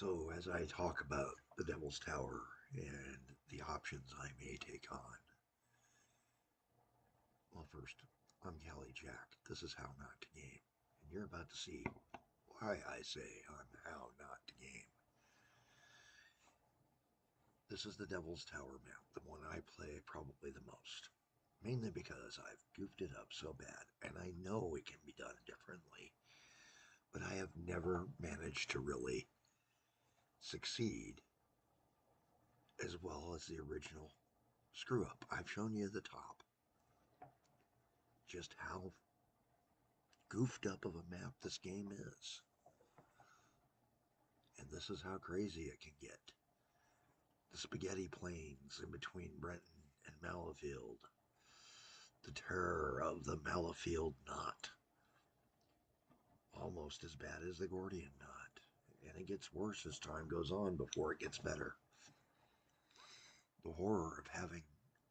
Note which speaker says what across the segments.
Speaker 1: So, as I talk about the Devil's Tower and the options I may take on, well, first, I'm Callie Jack. This is How Not to Game, and you're about to see why I say on How Not to Game. This is the Devil's Tower map, the one I play probably the most, mainly because I've goofed it up so bad, and I know it can be done differently, but I have never managed to really succeed as well as the original screw up. I've shown you the top, just how goofed up of a map this game is. And this is how crazy it can get. The spaghetti plains in between Brenton and Malifield. The terror of the Malifield knot. Almost as bad as the Gordian knot. And it gets worse as time goes on before it gets better. The horror of having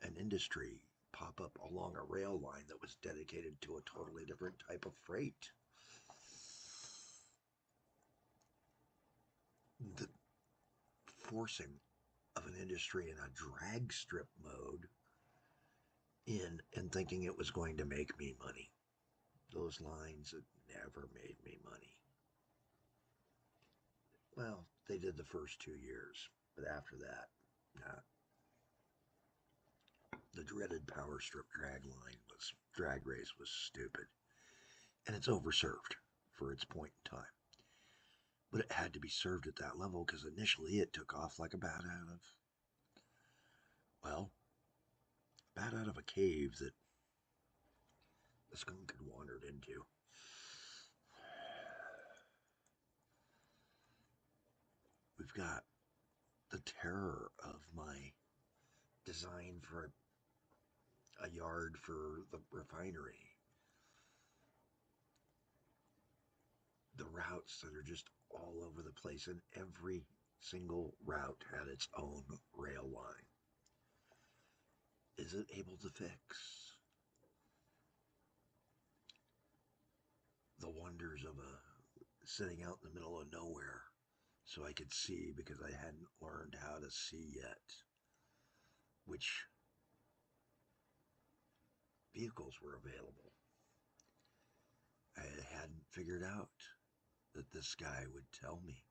Speaker 1: an industry pop up along a rail line that was dedicated to a totally different type of freight. The forcing of an industry in a drag strip mode in and thinking it was going to make me money. Those lines had never made me money. Well, they did the first 2 years, but after that, nah. The dreaded power strip drag race was stupid. And it's overserved for its point in time. But it had to be served at that level because initially it took off like a bat out of a cave that the skunk had wandered into. We've got the terror of my design for a yard for the refinery. The routes that are just all over the place, and every single route had its own rail line. Is it able to fix the wonders of sitting out in the middle of nowhere so I could see, because I hadn't learned how to see yet, which vehicles were available. I hadn't figured out that this guy would tell me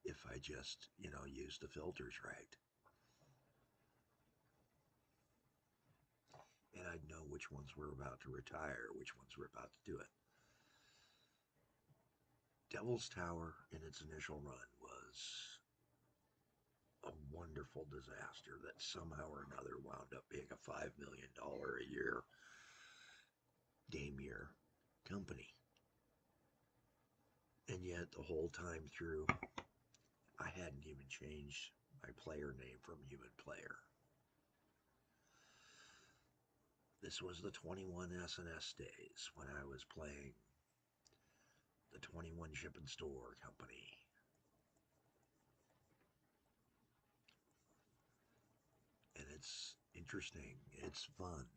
Speaker 1: if I just, used the filters right. And I'd know which ones were about to retire, which ones were about to do it. Devil's Tower in its initial run was a wonderful disaster that somehow or another wound up being a $5 million a year game year company. And yet the whole time through, I hadn't even changed my player name from Human Player. This was the 21 S&S days when I was playing the 21 Ship and Store Company. And it's interesting. It's fun.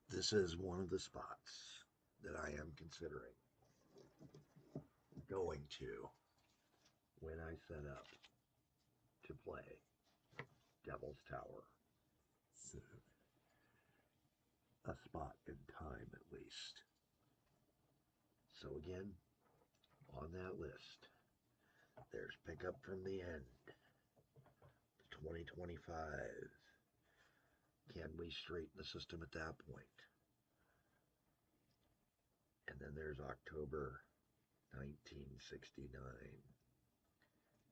Speaker 1: This is one of the spots that I am considering going to when I set up to play Devil's Tower soon. A spot in time, at least. So again, on that list, there's Pickup from the End, 2025. Can we straighten the system at that point? And then there's October 1969,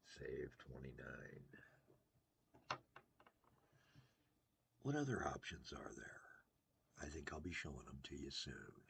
Speaker 1: save 29. What other options are there? I think I'll be showing them to you soon.